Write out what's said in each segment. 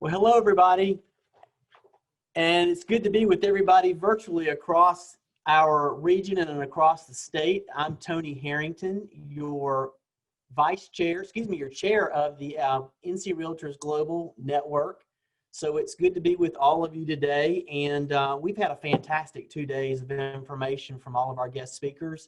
Well, hello, everybody. And it's good to be with everybody virtually across our region and across the state. I'm Tony Harrington, your your chair of the NC Realtors Global Network. So it's good to be with all of you today. And we've had a fantastic 2 days of information from all of our guest speakers.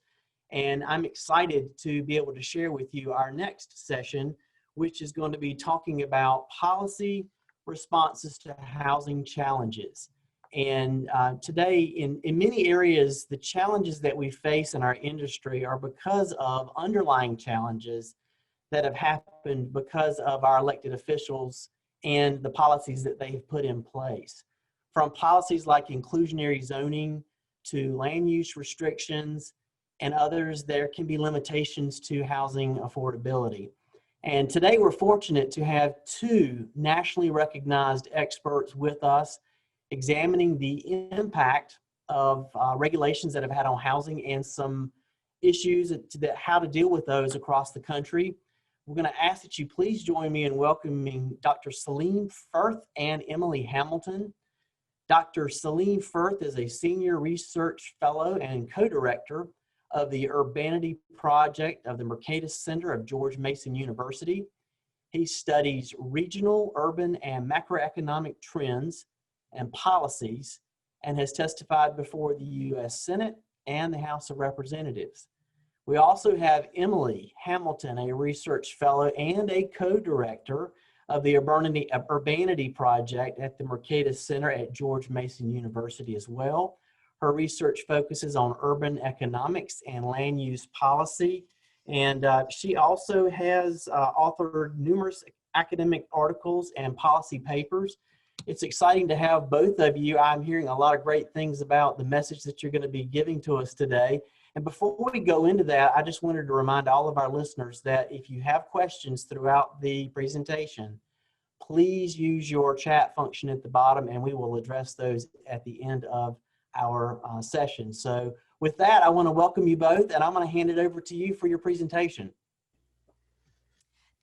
And I'm excited to be able to share with you our next session, which is going to be talking about policy responses to housing challenges. And today, in many areas, the challenges that we face in our industry are because of underlying challenges that have happened because of our elected officials and the policies that they've put in place. From policies like inclusionary zoning to land use restrictions and others, there can be limitations to housing affordability. And today we're fortunate to have two nationally recognized experts with us examining the impact of regulations that have had on housing and some issues how to deal with those across the country. We're going to ask that you please join me in welcoming Dr. Celine Firth and Emily Hamilton. Dr. Celine Firth is a senior research fellow and co-director of the Urbanity Project of the Mercatus Center of George Mason University. He studies regional, urban, and macroeconomic trends and policies and has testified before the U.S. Senate and the House of Representatives. We also have Emily Hamilton, a research fellow and a co-director of the Urbanity Project at the Mercatus Center at George Mason University as well. Her research focuses on urban economics and land use policy. And she also has authored numerous academic articles and policy papers. It's exciting to have both of you. I'm hearing a lot of great things about the message that you're going to be giving to us today. And before we go into that, I just wanted to remind all of our listeners that if you have questions throughout the presentation, please use your chat function at the bottom and we will address those at the end of our session. So with that, I want to welcome you both, and I'm going to hand it over to you for your presentation.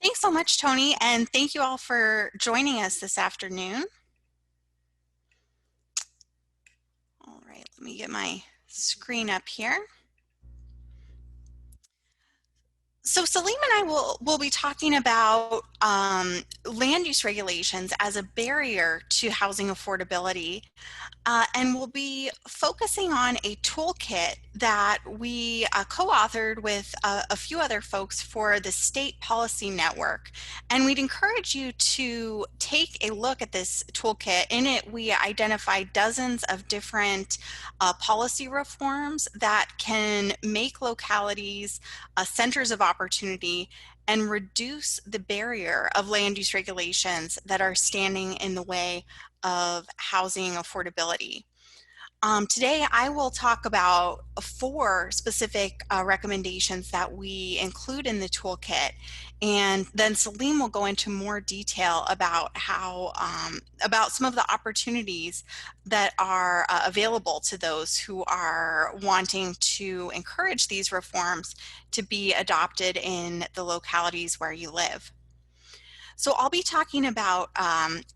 Thanks so much, Tony, and thank you all for joining us this afternoon. All right, let me get my screen up here. So Celine and I will be talking about land use regulations as a barrier to housing affordability, and we'll be focusing on a toolkit that we co-authored with a few other folks for the State Policy Network. And we'd encourage you to take a look at this toolkit. In it, we identify dozens of different policy reforms that can make localities centers of opportunity and reduce the barrier of land use regulations that are standing in the way of housing affordability. Today, I will talk about 4 specific recommendations that we include in the toolkit, and then Celine will go into more detail about how about some of the opportunities that are available to those who are wanting to encourage these reforms to be adopted in the localities where you live. So I'll be talking about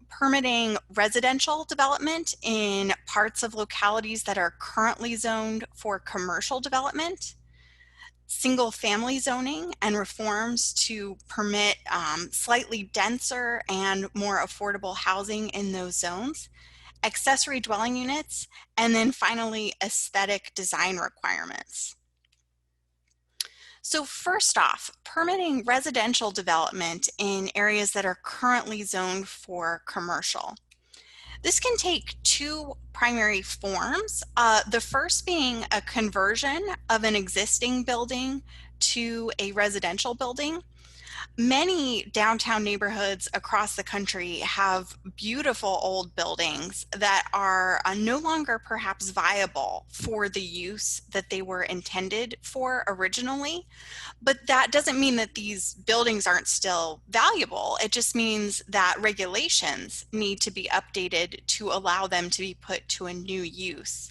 permitting residential development in parts of localities that are currently zoned for commercial development, single family zoning and reforms to permit slightly denser and more affordable housing in those zones, accessory dwelling units, and then finally aesthetic design requirements. So first off, permitting residential development in areas that are currently zoned for commercial. This can take 2 primary forms. The first being a conversion of an existing building to a residential building. Many downtown neighborhoods across the country have beautiful old buildings that are no longer perhaps viable for the use that they were intended for originally. But that doesn't mean that these buildings aren't still valuable. It just means that regulations need to be updated to allow them to be put to a new use.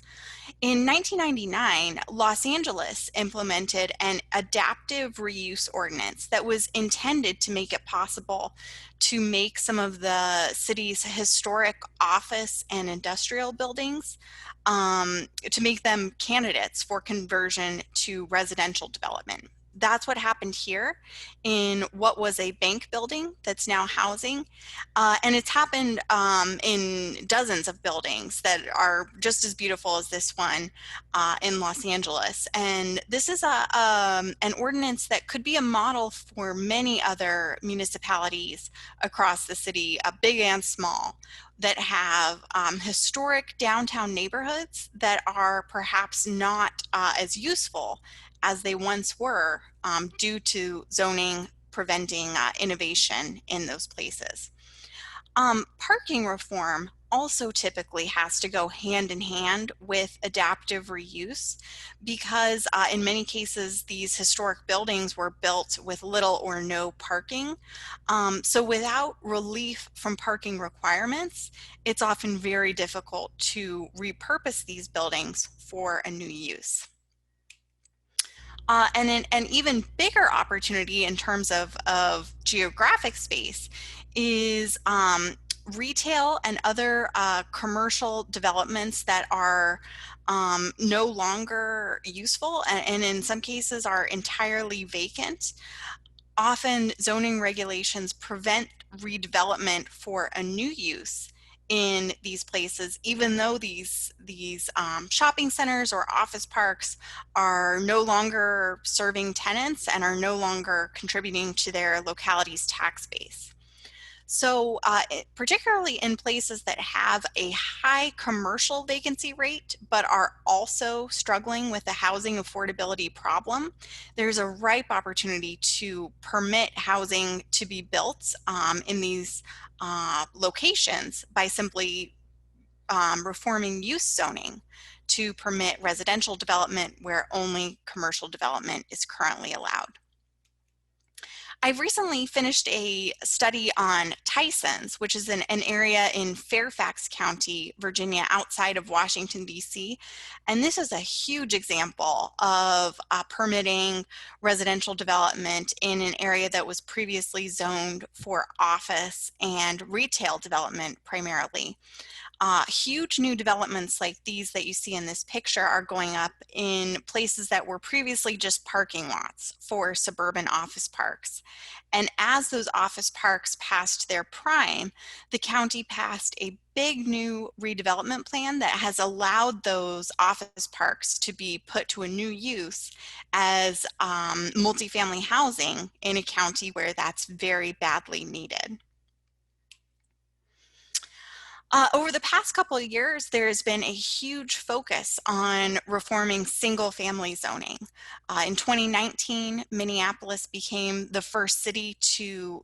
In 1999, Los Angeles implemented an adaptive reuse ordinance that was intended to make it possible to make some of the city's historic office and industrial buildings, to make them candidates for conversion to residential development. That's what happened here in what was a bank building that's now housing. And it's happened in dozens of buildings that are just as beautiful as this one in Los Angeles. And this is an ordinance that could be a model for many other municipalities across the city, big and small, that have historic downtown neighborhoods that are perhaps not as useful as they once were due to zoning preventing innovation in those places. Parking reform also typically has to go hand in hand with adaptive reuse because in many cases these historic buildings were built with little or no parking. So without relief from parking requirements, it's often very difficult to repurpose these buildings for a new use. And an even bigger opportunity in terms of geographic space is retail and other commercial developments that are no longer useful and in some cases are entirely vacant. Often zoning regulations prevent redevelopment for a new use in these places, even though these shopping centers or office parks are no longer serving tenants and are no longer contributing to their locality's tax base. So particularly in places that have a high commercial vacancy rate, but are also struggling with the housing affordability problem, there's a ripe opportunity to permit housing to be built in these locations by simply reforming use zoning to permit residential development where only commercial development is currently allowed. I've recently finished a study on Tysons, which is an area in Fairfax County, Virginia, outside of Washington, D.C. And this is a huge example of permitting residential development in an area that was previously zoned for office and retail development primarily. Huge new developments like these that you see in this picture are going up in places that were previously just parking lots for suburban office parks. And as those office parks passed their prime, the county passed a big new redevelopment plan that has allowed those office parks to be put to a new use as multifamily housing in a county where that's very badly needed. Over the past couple of years, there's been a huge focus on reforming single-family zoning. In 2019, Minneapolis became the first city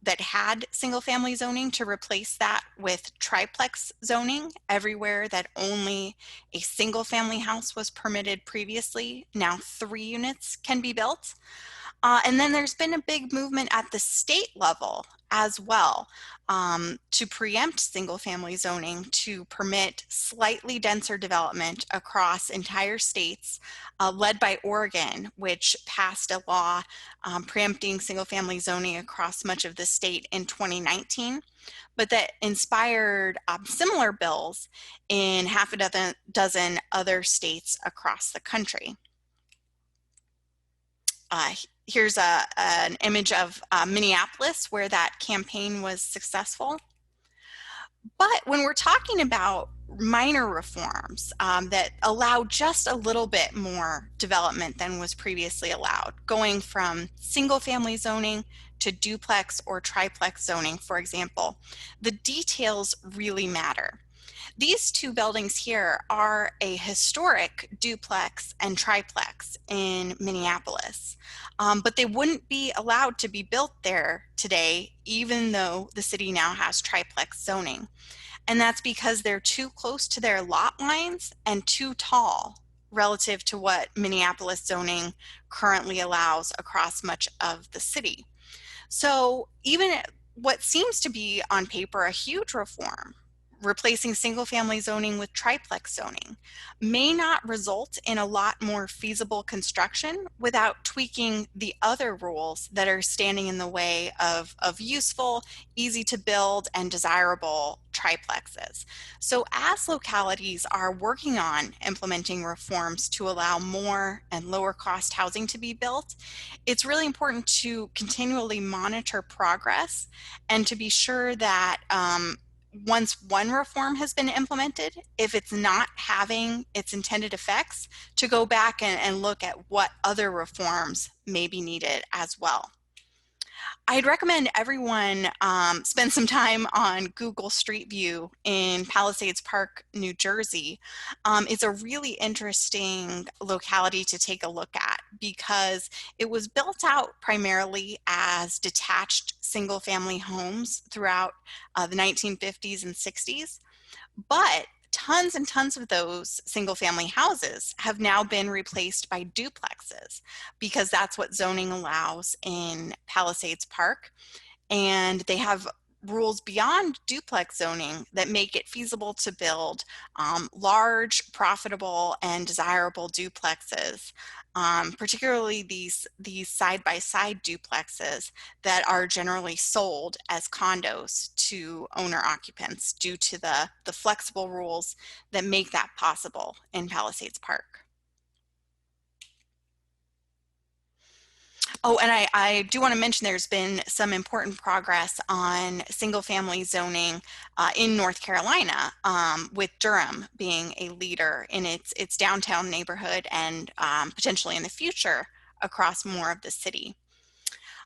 that had single-family zoning to replace that with triplex zoning. Everywhere that only a single-family house was permitted previously, now 3 units can be built. And then there's been a big movement at the state level as well to preempt single-family zoning to permit slightly denser development across entire states, led by Oregon, which passed a law preempting single-family zoning across much of the state in 2019, but that inspired similar bills in half a dozen other states across the country. Here's an image of Minneapolis where that campaign was successful. But when we're talking about minor reforms that allow just a little bit more development than was previously allowed, going from single-family zoning to duplex or triplex zoning, for example, the details really matter. These 2 buildings here are a historic duplex and triplex in Minneapolis, but they wouldn't be allowed to be built there today, even though the city now has triplex zoning. And that's because they're too close to their lot lines and too tall relative to what Minneapolis zoning currently allows across much of the city. So even what seems to be on paper a huge reform replacing single-family zoning with triplex zoning may not result in a lot more feasible construction without tweaking the other rules that are standing in the way of useful, easy to build, and desirable triplexes. So as localities are working on implementing reforms to allow more and lower cost housing to be built, it's really important to continually monitor progress and to be sure that once one reform has been implemented, if it's not having its intended effects, to go back and look at what other reforms may be needed as well. I'd recommend everyone spend some time on Google Street View in Palisades Park, New Jersey. It's a really interesting locality to take a look at because it was built out primarily as detached single-family homes throughout the 1950s and 60s, but tons and tons of those single-family houses have now been replaced by duplexes because that's what zoning allows in Palisades Park. And they have rules beyond duplex zoning that make it feasible to build large, profitable, and desirable duplexes, particularly these side-by-side duplexes that are generally sold as condos to owner occupants due to the flexible rules that make that possible in Palisades Park. Oh, and I do want to mention there's been some important progress on single-family zoning in North Carolina, with Durham being a leader in its downtown neighborhood and potentially in the future across more of the city.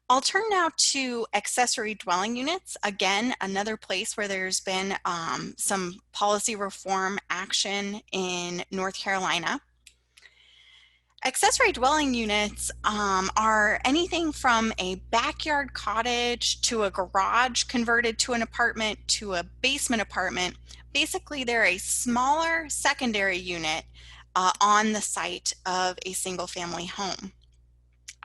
I'll turn now to accessory dwelling units. Again, another place where there's been some policy reform action in North Carolina. Accessory dwelling units are anything from a backyard cottage to a garage converted to an apartment to a basement apartment. Basically, they're a smaller secondary unit on the site of a single family home.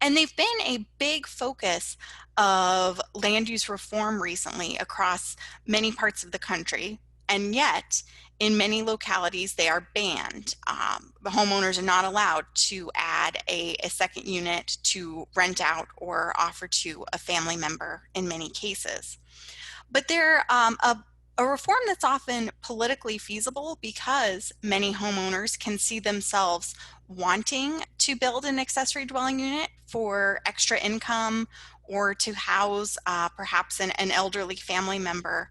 And they've been a big focus of land use reform recently across many parts of the country. And yet, in many localities, they are banned. The homeowners are not allowed to add a second unit to rent out or offer to a family member in many cases. But they're a reform that's often politically feasible because many homeowners can see themselves wanting to build an accessory dwelling unit for extra income or to house perhaps an elderly family member.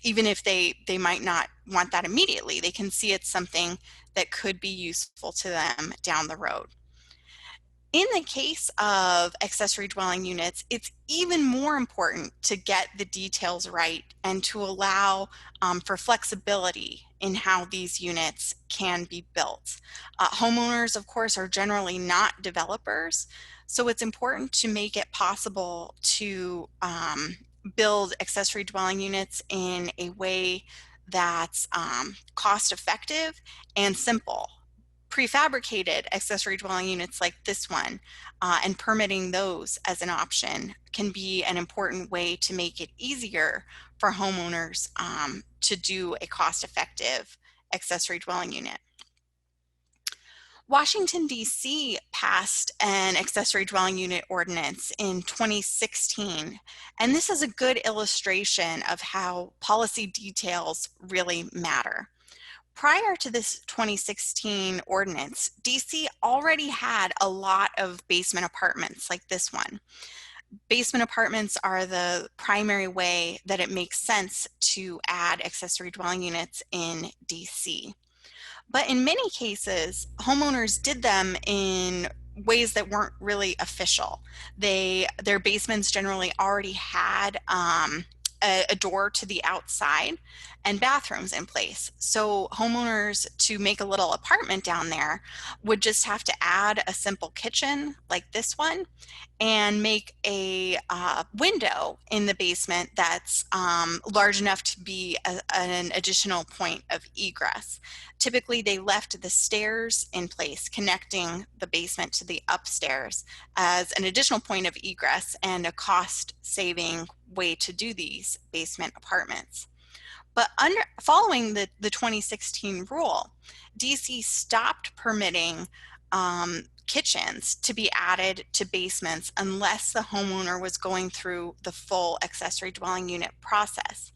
Even if they might not want that immediately, they can see it's something that could be useful to them down the road. In the case of accessory dwelling units, it's even more important to get the details right and to allow for flexibility in how these units can be built. Homeowners, of course, are generally not developers, so it's important to make it possible to build accessory dwelling units in a way that's cost effective and simple. Prefabricated accessory dwelling units like this one and permitting those as an option can be an important way to make it easier for homeowners to do a cost-effective accessory dwelling unit. Washington, D.C. passed an accessory dwelling unit ordinance in 2016, and this is a good illustration of how policy details really matter. Prior to this 2016 ordinance, DC already had a lot of basement apartments like this one. Basement apartments are the primary way that it makes sense to add accessory dwelling units in DC. But in many cases, homeowners did them in ways that weren't really official. Their basements generally already had a door to the outside and bathrooms in place. So homeowners, to make a little apartment down there, would just have to add a simple kitchen like this one and make a window in the basement that's large enough to be an additional point of egress. Typically, they left the stairs in place connecting the basement to the upstairs as an additional point of egress and a cost-saving way to do these basement apartments. But following the 2016 rule, DC stopped permitting kitchens to be added to basements unless the homeowner was going through the full accessory dwelling unit process.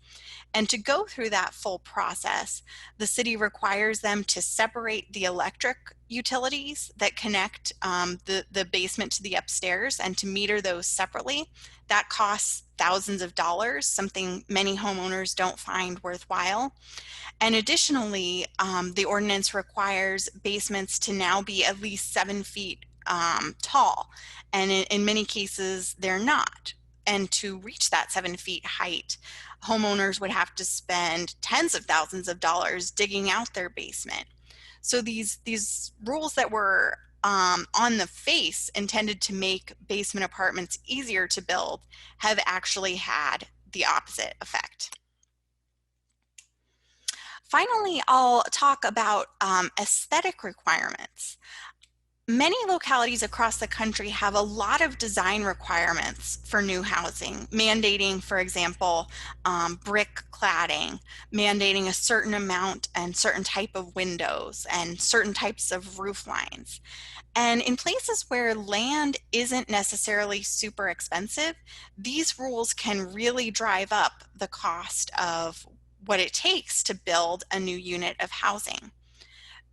And to go through that full process, the city requires them to separate the electric utilities that connect the basement to the upstairs and to meter those separately. That costs thousands of dollars, something many homeowners don't find worthwhile. And additionally, the ordinance requires basements to now be at least 7 feet tall. And in many cases, they're not. And to reach that 7 feet height, homeowners would have to spend tens of thousands of dollars digging out their basement. So these rules that were on the face intended to make basement apartments easier to build have actually had the opposite effect. Finally, I'll talk about aesthetic requirements. Many localities across the country have a lot of design requirements for new housing, mandating, for example, brick cladding, mandating a certain amount and certain type of windows and certain types of roof lines. And in places where land isn't necessarily super expensive, these rules can really drive up the cost of what it takes to build a new unit of housing.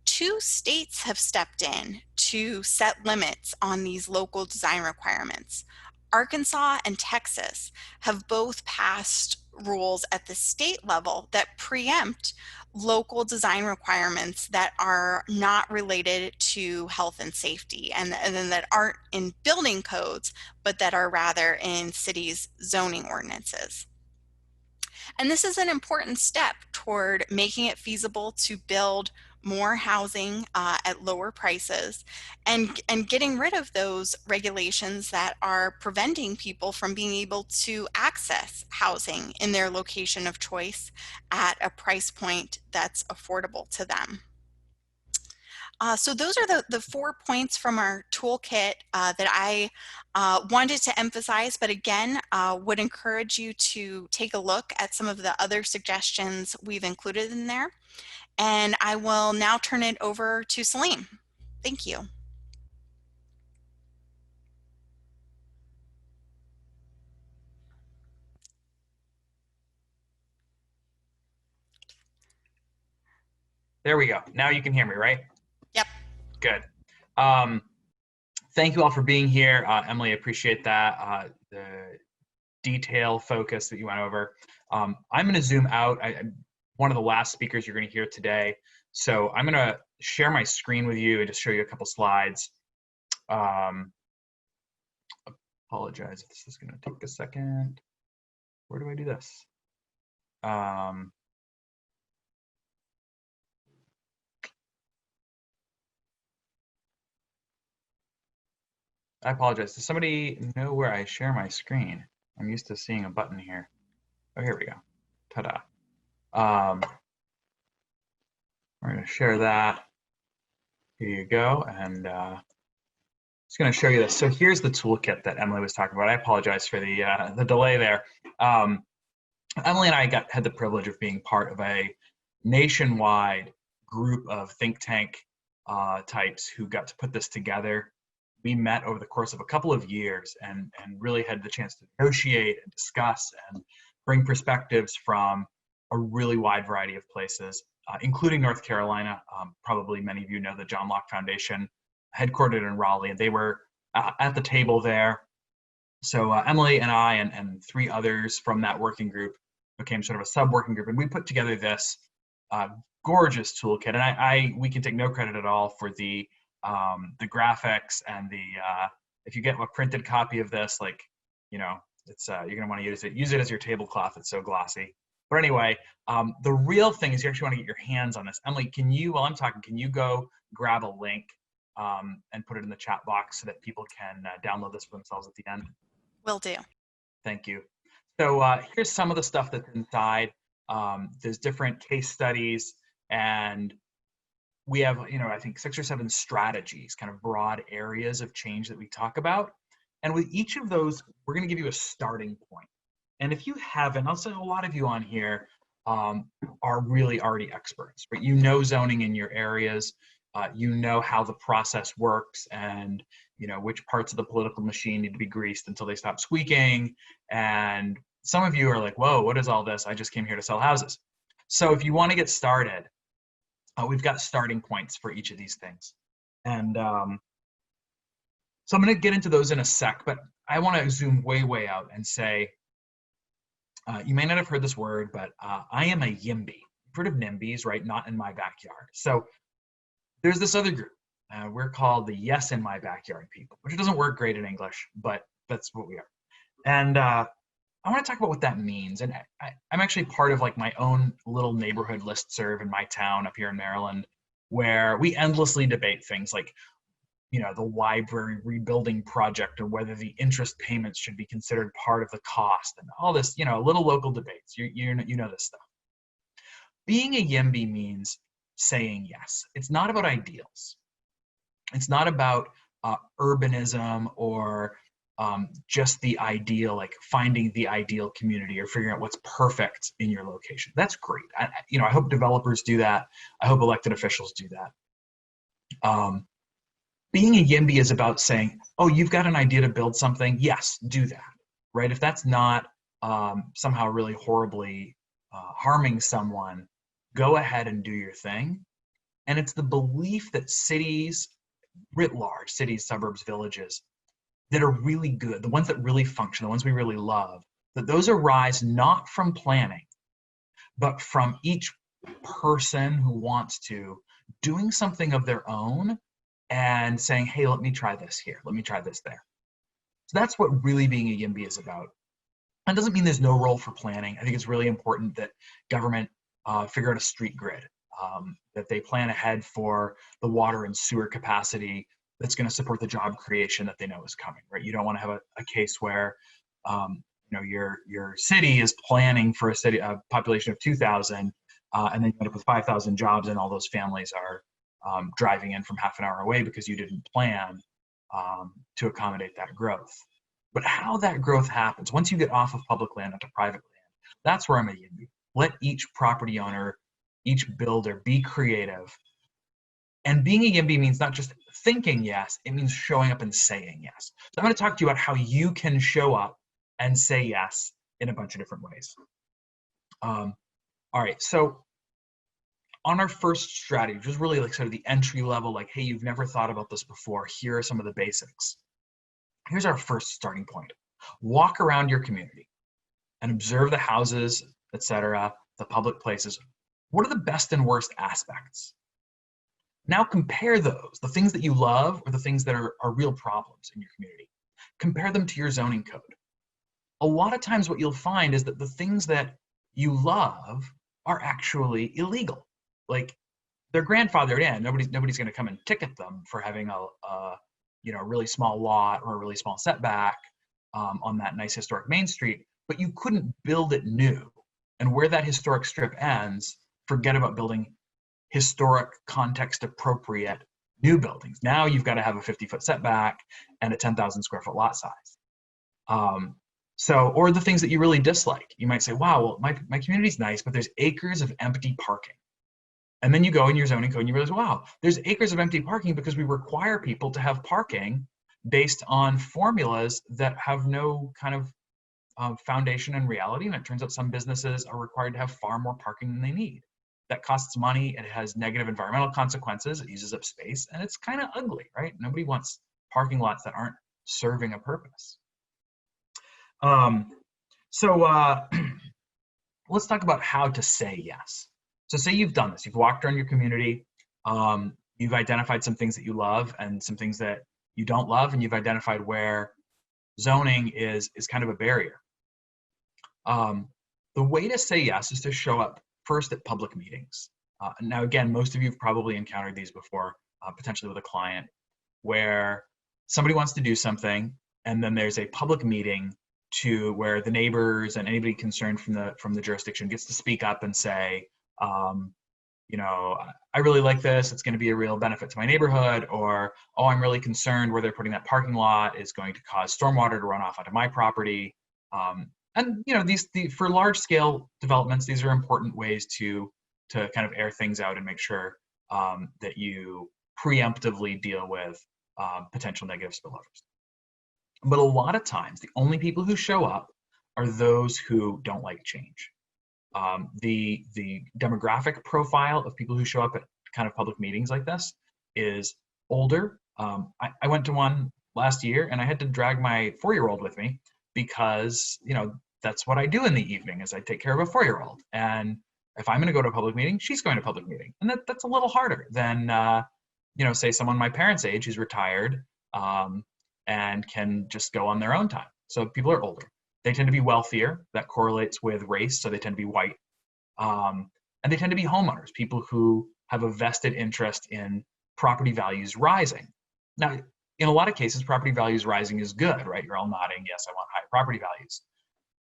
2 states have stepped in to set limits on these local design requirements. Arkansas and Texas have both passed rules at the state level that preempt local design requirements that are not related to health and safety and that aren't in building codes, but that are rather in cities' zoning ordinances. And this is an important step toward making it feasible to build more housing at lower prices and getting rid of those regulations that are preventing people from being able to access housing in their location of choice at a price point that's affordable to them. So those are the 4 points from our toolkit that I wanted to emphasize, but again, would encourage you to take a look at some of the other suggestions we've included in there. And I will now turn it over to Celine. Thank you. There we go. Now you can hear me, right? Yep. Good. Thank you all for being here. Emily, I appreciate that. The detail focus that you went over. I'm going to zoom out. I'm one of the last speakers you're going to hear today. So I'm going to share my screen with you and just show you a couple slides. Apologize if this is going to take a second. Where do I do this? I apologize. Does somebody know where I share my screen? I'm used to seeing a button here. Oh, here we go. Ta-da. We're going to share that. Here you go. And just going to show you this. So here's the toolkit that Emily was talking about. I apologize for the delay there. Emily and I had the privilege of being part of a nationwide group of think tank types who got to put this together. We met over the course of a couple of years and really had the chance to negotiate and discuss and bring perspectives from a really wide variety of places, including North Carolina. Probably many of you know the John Locke Foundation, headquartered in Raleigh, and they were at the table there. So Emily and I and 3 others from that working group became sort of a sub-working group, and we put together this gorgeous toolkit. And we can take no credit at all for the graphics and if you get a printed copy of this, like, you know, it's you're gonna want to use it as your tablecloth. It's so glossy. But anyway, the real thing is you actually want to get your hands on this. Emily, can you, while I'm talking, can you go grab a link and put it in the chat box so that people can download this for themselves at the end? Will do. Thank you. So here's some of the stuff that's inside. There's different case studies, and we have, you know, I think 6 or 7 strategies, kind of broad areas of change that we talk about. And with each of those, we're going to give you a starting point. And if you haven't, I'll say a lot of you on here are really already experts, but you know zoning in your areas, you know how the process works, and you know which parts of the political machine need to be greased until they stop squeaking. And some of you are like, whoa, what is all this? I just came here to sell houses. So if you want to get started, we've got starting points for each of these things. And so I'm going to get into those in a sec, but I want to zoom way, way out and say, you may not have heard this word, but I am a YIMBY. You've heard of NIMBYs, right? Not in my backyard. So there's this other group. We're called the yes in my backyard people, which doesn't work great in English, but that's what we are. And I want to talk about what that means. And I'm actually part of like my own little neighborhood listserv in my town up here in Maryland, where we endlessly debate things like, you know, the library rebuilding project, or whether the interest payments should be considered part of the cost, and all this, you know, little local debates. You know this stuff. Being a YIMBY means saying yes. It's not about ideals. It's not about urbanism or just the ideal, like finding the ideal community or figuring out what's perfect in your location. That's great. I hope developers do that. I hope elected officials do that. Being a YIMBY is about saying, oh, you've got an idea to build something. Yes, do that, right? If that's not somehow really horribly harming someone, go ahead and do your thing. And it's the belief that cities, writ large, cities, suburbs, villages, that are really good, the ones that really function, the ones we really love, that those arise not from planning, but from each person who wants to doing something of their own and saying, hey, let me try this here, let me try this there. So that's what really being a YIMBY is about. That doesn't mean there's no role for planning. I think it's really important that government figure out a street grid, that they plan ahead for the water and sewer capacity that's going to support the job creation that they know is coming, right? You don't want to have a case where your city is planning for a population of 2,000, and then you end up with 5,000 jobs, and all those families are driving in from half an hour away because you didn't plan to accommodate that growth. But how that growth happens, once you get off of public land onto private land, that's where I'm a YIMBY. Let each property owner, each builder be creative. And being a YIMBY means not just thinking yes, it means showing up and saying yes. So I'm going to talk to you about how you can show up and say yes in a bunch of different ways. All right, so on our first strategy, which is really like sort of the entry level, like, hey, you've never thought about this before, here are some of the basics. Here's our first starting point. Walk around your community and observe the houses, etc., the public places. What are the best and worst aspects? Now compare those, the things that you love or the things that are real problems in your community. Compare them to your zoning code. A lot of times what you'll find is that the things that you love are actually illegal. Like, they're grandfathered in. Nobody's going to come and ticket them for having a really small lot or a really small setback on that nice historic Main Street, but you couldn't build it new. And where that historic strip ends, forget about building historic, context appropriate new buildings. Now you've got to have a 50-foot setback and a 10,000 square foot lot size. Or the things that you really dislike. You might say, wow, well, my community's nice, but there's acres of empty parking. And then you go in your zoning code and you realize, wow, there's acres of empty parking because we require people to have parking based on formulas that have no kind of foundation in reality. And it turns out some businesses are required to have far more parking than they need. That costs money, it has negative environmental consequences, it uses up space, and it's kind of ugly, right? Nobody wants parking lots that aren't serving a purpose. Let's talk about how to say yes. So say you've done this, you've walked around your community, you've identified some things that you love and some things that you don't love, and you've identified where zoning is kind of a barrier. The way to say yes is to show up first at public meetings. Now, again, most of you have probably encountered these before, potentially with a client, where somebody wants to do something, and then there's a public meeting where the neighbors and anybody concerned from the jurisdiction gets to speak up and say, I really like this, it's going to be a real benefit to my neighborhood, or, oh, I'm really concerned where they're putting that parking lot is going to cause stormwater to run off onto my property. And for large scale developments, these are important ways to kind of air things out and make sure that you preemptively deal with potential negative spillovers. But a lot of times, the only people who show up are those who don't like change. The demographic profile of people who show up at kind of public meetings like this is older. I went to one last year and I had to drag my 4-year-old with me because, that's what I do in the evening is I take care of a 4-year-old. And if I'm going to go to a public meeting, she's going to a public meeting. And that's a little harder than, say someone my parents' age who's retired and can just go on their own time. So people are older. They tend to be wealthier. That correlates with race. So they tend to be white. And they tend to be homeowners, people who have a vested interest in property values rising. Now, in a lot of cases, property values rising is good, right? You're all nodding, yes, I want high property values.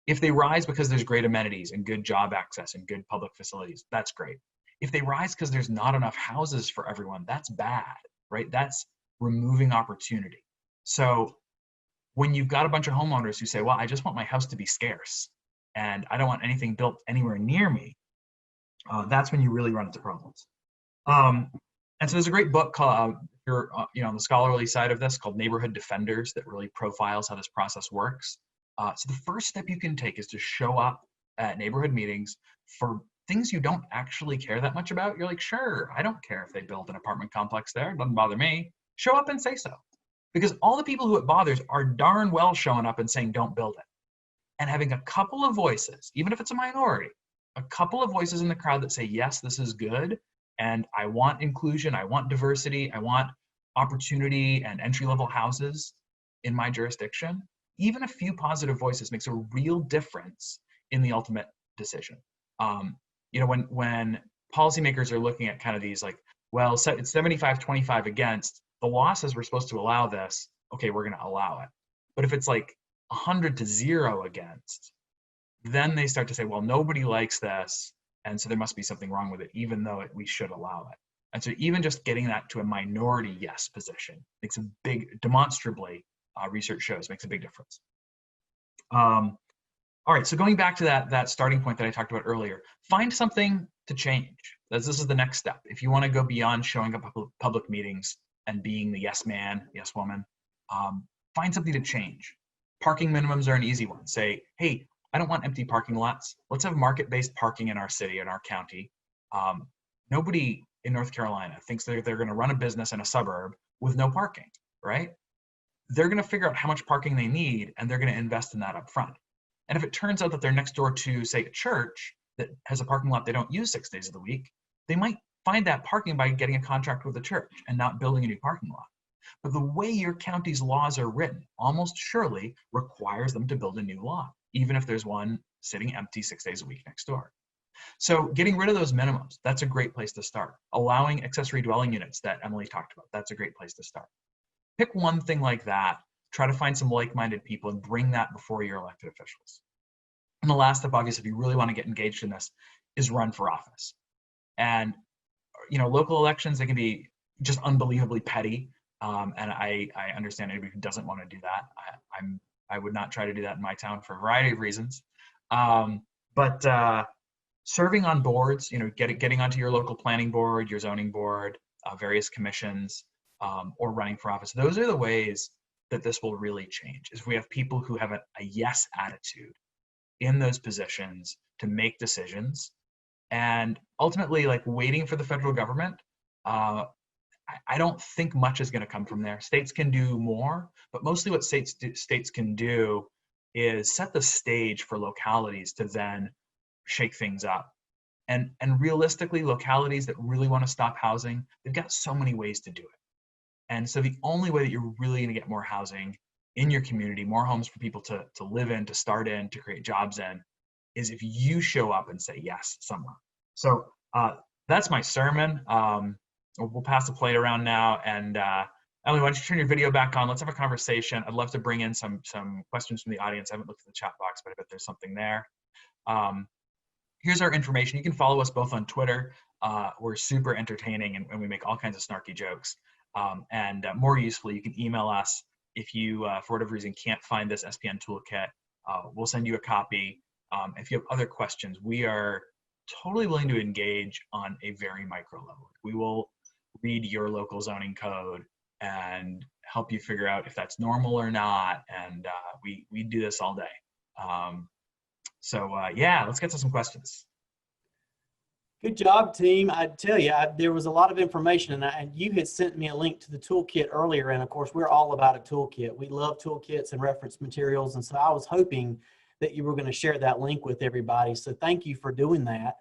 If they rise because there's great amenities and good job access and good public facilities, that's great. If they rise because there's not enough houses for everyone, that's bad, right? That's removing opportunity. So when you've got a bunch of homeowners who say, well, I just want my house to be scarce and I don't want anything built anywhere near me, that's when you really run into problems. And so there's a great book called, if you're on the scholarly side of this, called Neighborhood Defenders, that really profiles how this process works. So the first step you can take is to show up at neighborhood meetings for things you don't actually care that much about. You're like, sure, I don't care if they build an apartment complex there. It doesn't bother me. Show up and say so. Because all the people who it bothers are darn well showing up and saying, don't build it. And having a couple of voices, even if it's a minority, a couple of voices in the crowd that say, yes, this is good. And I want inclusion. I want diversity. I want opportunity and entry-level houses in my jurisdiction. Even a few positive voices makes a real difference in the ultimate decision. When policymakers are looking at kind of these like, well, it's 75-25 against, the law says we're supposed to allow this, okay, we're going to allow it. But if it's like 100-0 against, then they start to say, well, nobody likes this, and so there must be something wrong with it, even though we should allow it. And so even just getting that to a minority yes position makes a big, demonstrably, research shows, makes a big difference. All right, so going back to that starting point that I talked about earlier, find something to change. This is the next step. If you want to go beyond showing up at public meetings and being the yes man, yes woman, find something to change. Parking minimums are an easy one. Say, hey, I don't want empty parking lots. Let's have market-based parking in our city, in our county. Nobody in North Carolina thinks they're going to run a business in a suburb with no parking, right? They're going to figure out how much parking they need, and they're going to invest in that up front. And if it turns out that they're next door to, say, a church that has a parking lot they don't use 6 days of the week, they might find that parking by getting a contract with the church and not building a new parking lot. But the way your county's laws are written almost surely requires them to build a new lot, even if there's one sitting empty 6 days a week next door. So getting rid of those minimums, that's a great place to start. Allowing accessory dwelling units that Emily talked about, that's a great place to start. Pick one thing like that, try to find some like-minded people and bring that before your elected officials. And the last step, obviously, if you really want to get engaged in this, is run for office. And local elections, they can be just unbelievably petty. And I understand anybody who doesn't want to do that. I would not try to do that in my town for a variety of reasons. But serving on boards, getting onto your local planning board, your zoning board, various commissions, or running for office, those are the ways that this will really change, is we have people who have a yes attitude in those positions to make decisions. And ultimately, like waiting for the federal government, I don't think much is going to come from there. States can do more, but mostly what states can do is set the stage for localities to then shake things up. And realistically, localities that really want to stop housing, they've got so many ways to do it. And so the only way that you're really going to get more housing in your community, more homes for people to live in, to start in, to create jobs in, is if you show up and say yes somewhere. So that's my sermon. We'll pass the plate around now. And Emily, why don't you turn your video back on? Let's have a conversation. I'd love to bring in some questions from the audience. I haven't looked at the chat box, but I bet there's something there. Here's our information. You can follow us both on Twitter. We're super entertaining and we make all kinds of snarky jokes. And more usefully, you can email us if you, for whatever reason, can't find this SPN toolkit we'll send you a copy. If you have other questions, we are totally willing to engage on a very micro level. We will read your local zoning code and help you figure out if that's normal or not. And we do this all day. Yeah, let's get to some questions. Good job, team. I tell you, there was a lot of information, and you had sent me a link to the toolkit earlier. And of course, we're all about a toolkit. We love toolkits and reference materials. And so I was hoping that you were going to share that link with everybody. So thank you for doing that.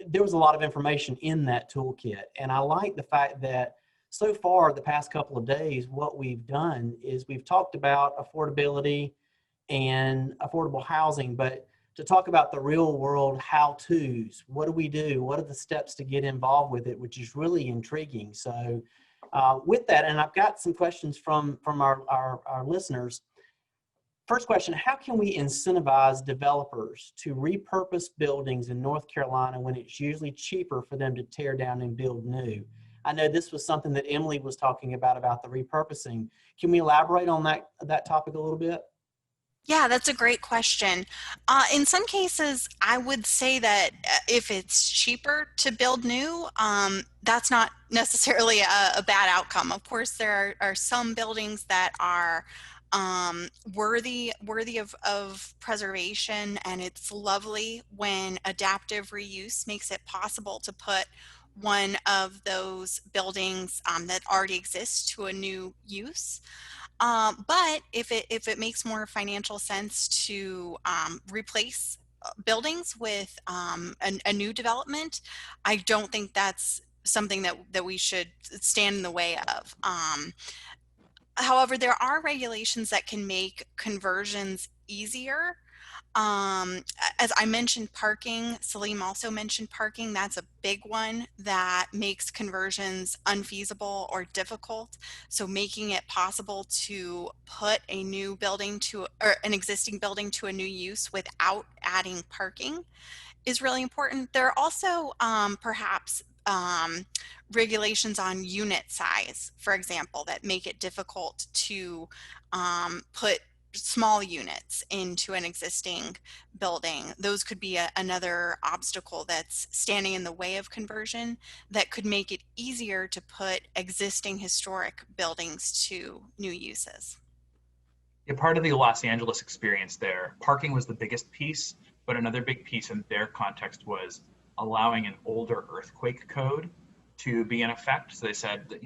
There was a lot of information in that toolkit. And I like the fact that so far, the past couple of days, what we've done is we've talked about affordability and affordable housing, but to talk about the real world how-tos. What do we do? What are the steps to get involved with it, which is really intriguing. So with that, and I've got some questions from our listeners. First question, how can we incentivize developers to repurpose buildings in North Carolina when it's usually cheaper for them to tear down and build new? I know this was something that Emily was talking about the repurposing. Can we elaborate on that topic a little bit? Yeah, that's a great question. In some cases, I would say that if it's cheaper to build new, that's not necessarily a bad outcome. Of course, there are some buildings that are worthy of preservation, and it's lovely when adaptive reuse makes it possible to put one of those buildings that already exists to a new use. But if it makes more financial sense to replace buildings with a new development, I don't think that's something that we should stand in the way of. However, there are regulations that can make conversions easier. As I mentioned parking, Celine also mentioned parking. That's a big one that makes conversions unfeasible or difficult. So making it possible to put a new building or an existing building to a new use without adding parking is really important. There are also perhaps regulations on unit size, for example, that make it difficult to put small units into an existing building. Those could be another obstacle that's standing in the way of conversion that could make it easier to put existing historic buildings to new uses. Yeah, part of the Los Angeles experience there, parking was the biggest piece, but another big piece in their context was allowing an older earthquake code to be in effect. So they said that,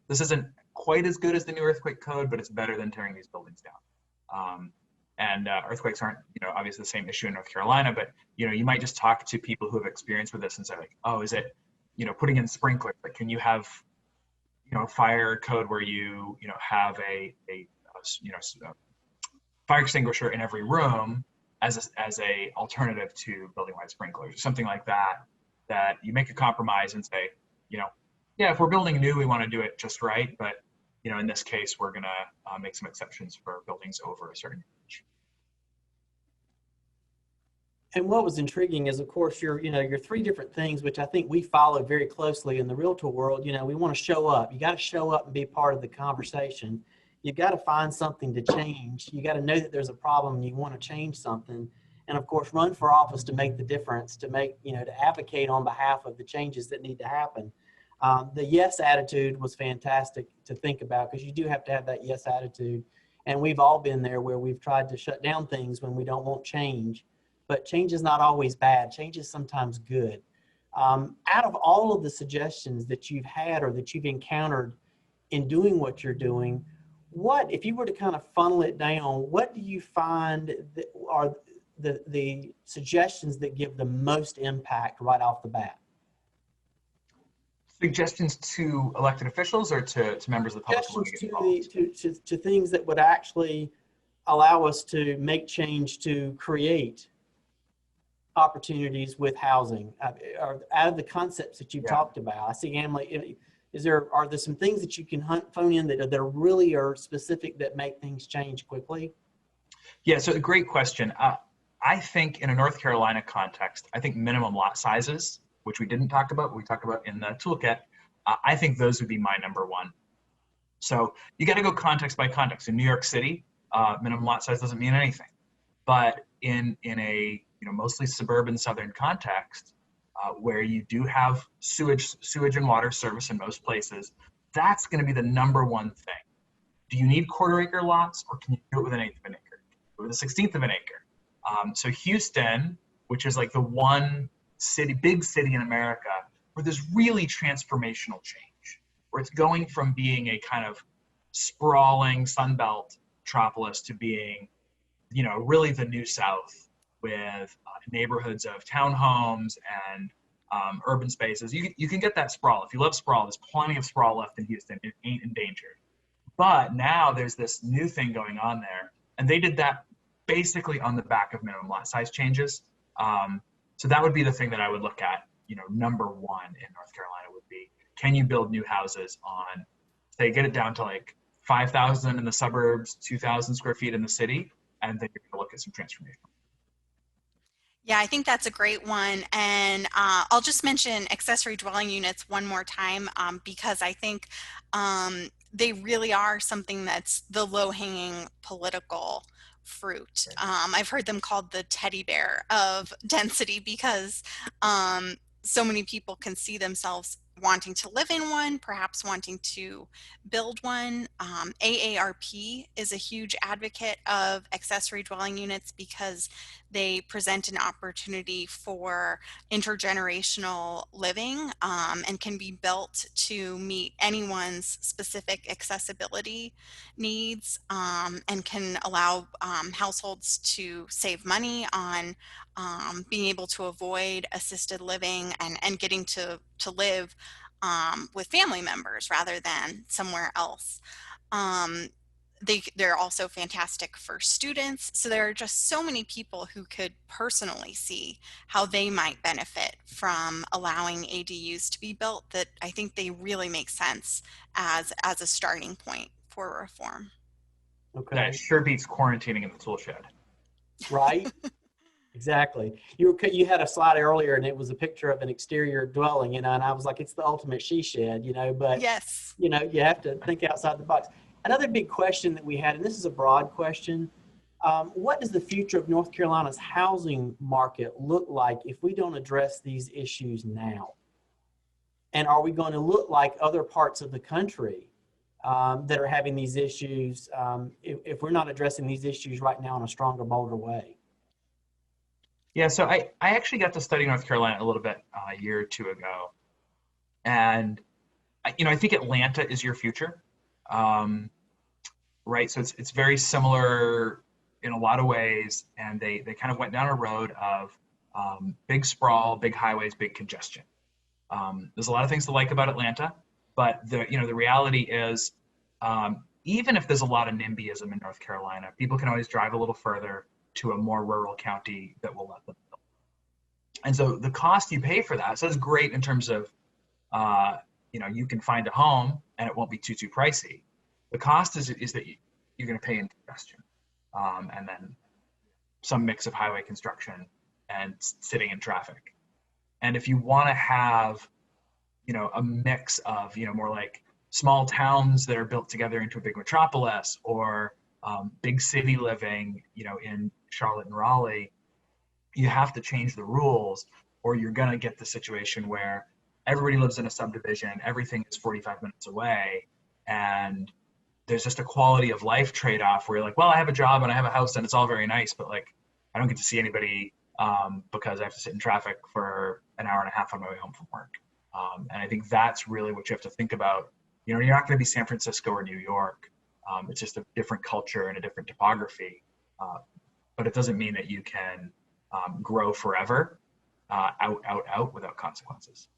this isn't quite as good as the new earthquake code, but it's better than tearing these buildings down. Earthquakes aren't, obviously the same issue in North Carolina, but, you might just talk to people who have experience with this and say like, oh, is it, putting in sprinklers? Like, can you have, a fire code where you, have a fire extinguisher in every room as a alternative to building-wide sprinklers, or something like that you make a compromise and say, yeah, if we're building new, we want to do it just right, but in this case, we're gonna make some exceptions for buildings over a certain age. And what was intriguing is, of course, your three different things, which I think we follow very closely in the realtor world. We want to show up. You got to show up and be part of the conversation. You've got to find something to change. You got to know that there's a problem and you want to change something. And of course, run for office to make the difference, to advocate on behalf of the changes that need to happen. The yes attitude was fantastic to think about, because you do have to have that yes attitude. And we've all been there where we've tried to shut down things when we don't want change. But change is not always bad. Change is sometimes good. Out of all of the suggestions that you've had or that you've encountered in doing what you're doing, if you were to kind of funnel it down, what do you find that are the suggestions that give the most impact right off the bat? Suggestions to elected officials or to members of the public? Suggestions to things that would actually allow us to make change, to create opportunities with housing, or out of the concepts that you've talked about. I see Emily, are there some things that you can phone in that really are specific that make things change quickly? Yeah, so a great question. I think in a North Carolina context, I think minimum lot sizes, which we didn't talk about, we talked about in the toolkit, I think those would be my number one. So you got to go context by context. In New York City, minimum lot size doesn't mean anything. But in a mostly suburban southern context, where you do have sewage and water service in most places, that's going to be the number one thing. Do you need quarter-acre lots, or can you do it with an eighth of an acre, with a 16th of an acre? So Houston, which is like the one big city in America where there's really transformational change, where it's going from being a kind of sprawling Sunbelt metropolis to being, really the New South, with neighborhoods of townhomes and urban spaces. You can get that sprawl. If you love sprawl, there's plenty of sprawl left in Houston. It ain't endangered. But now there's this new thing going on there, and they did that basically on the back of minimum lot size changes. So that would be the thing that I would look at. Number one in North Carolina would be, can you build new houses on, say, get it down to like 5,000 in the suburbs, 2,000 square feet in the city, and then you're going to look at some transformation. Yeah, I think that's a great one. And I'll just mention accessory dwelling units one more time, because I think they really are something that's the low-hanging political fruit. I've heard them called the teddy bear of density, because so many people can see themselves wanting to live in one, perhaps wanting to build one. AARP is a huge advocate of accessory dwelling units because they present an opportunity for intergenerational living, and can be built to meet anyone's specific accessibility needs, and can allow households to save money on being able to avoid assisted living and getting to live with family members rather than somewhere else. They're also fantastic for students. So there are just so many people who could personally see how they might benefit from allowing ADUs to be built, that I think they really make sense as a starting point for reform. Okay. That sure beats quarantining in the tool shed. Right? Exactly. You had a slide earlier, and it was a picture of an exterior dwelling, and I was like, it's the ultimate she shed, but Yes. you have to think outside the box. Another big question that we had, and this is a broad question, what does the future of North Carolina's housing market look like if we don't address these issues now? And are we going to look like other parts of the country that are having these issues if we're not addressing these issues right now in a stronger, bolder way? Yeah, so I actually got to study North Carolina a little bit a year or two ago. And, I think Atlanta is your future, right? So it's very similar in a lot of ways. And they kind of went down a road of big sprawl, big highways, big congestion. There's a lot of things to like about Atlanta, but the reality is, even if there's a lot of NIMBYism in North Carolina, people can always drive a little further to a more rural county that will let them build. And so the cost you pay for that, so it's great in terms of, you can find a home and it won't be too pricey. The cost is that you're going to pay in congestion, and then some mix of highway construction and sitting in traffic. And if you want to have, a mix of, more like small towns that are built together into a big metropolis, or big city living, in Charlotte and Raleigh, you have to change the rules, or you're going to get the situation where everybody lives in a subdivision, everything is 45 minutes away, and there's just a quality of life trade-off where you're like, well, I have a job and I have a house and it's all very nice, but like, I don't get to see anybody because I have to sit in traffic for an hour and a half on my way home from work. And I think that's really what you have to think about. You're not going to be San Francisco or New York. It's just a different culture and a different topography, but it doesn't mean that you can grow forever out without consequences.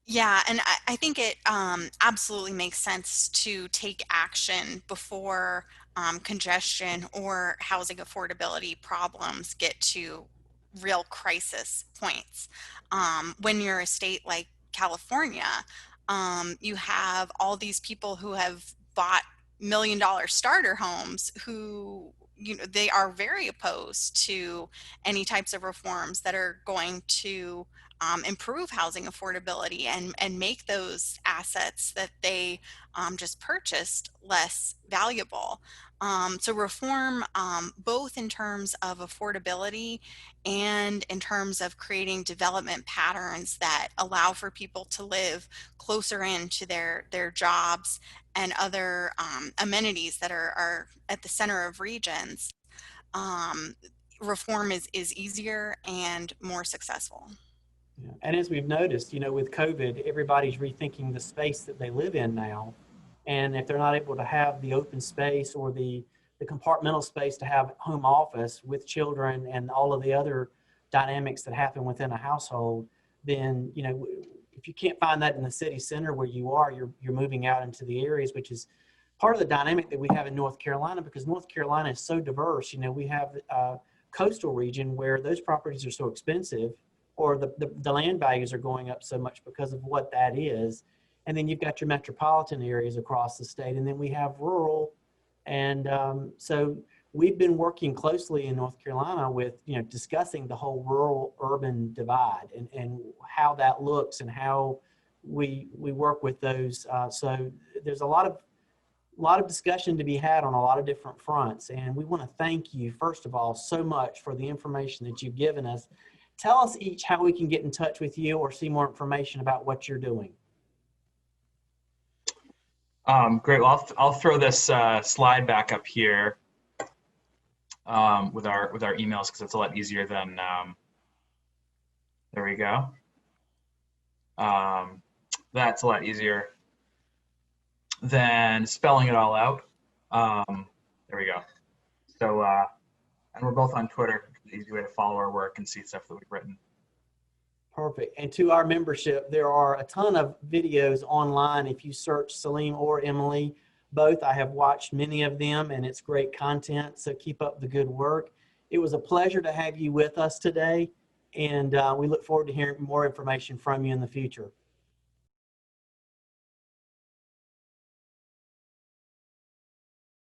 Yeah, and I think it absolutely makes sense to take action before congestion or housing affordability problems get to real crisis points. When you're a state like California, you have all these people who have bought $1 million starter homes who, they are very opposed to any types of reforms that are going to improve housing affordability and make those assets that they just purchased less valuable. So reform, both in terms of affordability and in terms of creating development patterns that allow for people to live closer into their jobs and other amenities that are at the center of regions. Um, Reform is easier and more successful. Yeah. And as we've noticed, with COVID, everybody's rethinking the space that they live in now. And if they're not able to have the open space or the compartmental space to have home office with children and all of the other dynamics that happen within a household, then, if you can't find that in the city center where you are, you're moving out into the areas, which is part of the dynamic that we have in North Carolina, because North Carolina is so diverse. We have a coastal region where those properties are so expensive, or the land values are going up so much because of what that is. And then you've got your metropolitan areas across the state, and then we have rural. And so we've been working closely in North Carolina with, discussing the whole rural urban divide and how that looks and how we work with those. So there's a lot of discussion to be had on a lot of different fronts. And we want to thank you, first of all, so much for the information that you've given us. Tell us each how we can get in touch with you or see more information about what you're doing. Great. Well, I'll throw this slide back up here with our emails, because it's a lot easier than. There we go. That's a lot easier than spelling it all out. There we go. So, and we're both on Twitter. It's an easy way to follow our work and see stuff that we've written. Perfect. And to our membership, there are a ton of videos online. If you search Celine or Emily, both, I have watched many of them, and it's great content. So keep up the good work. It was a pleasure to have you with us today, and we look forward to hearing more information from you in the future.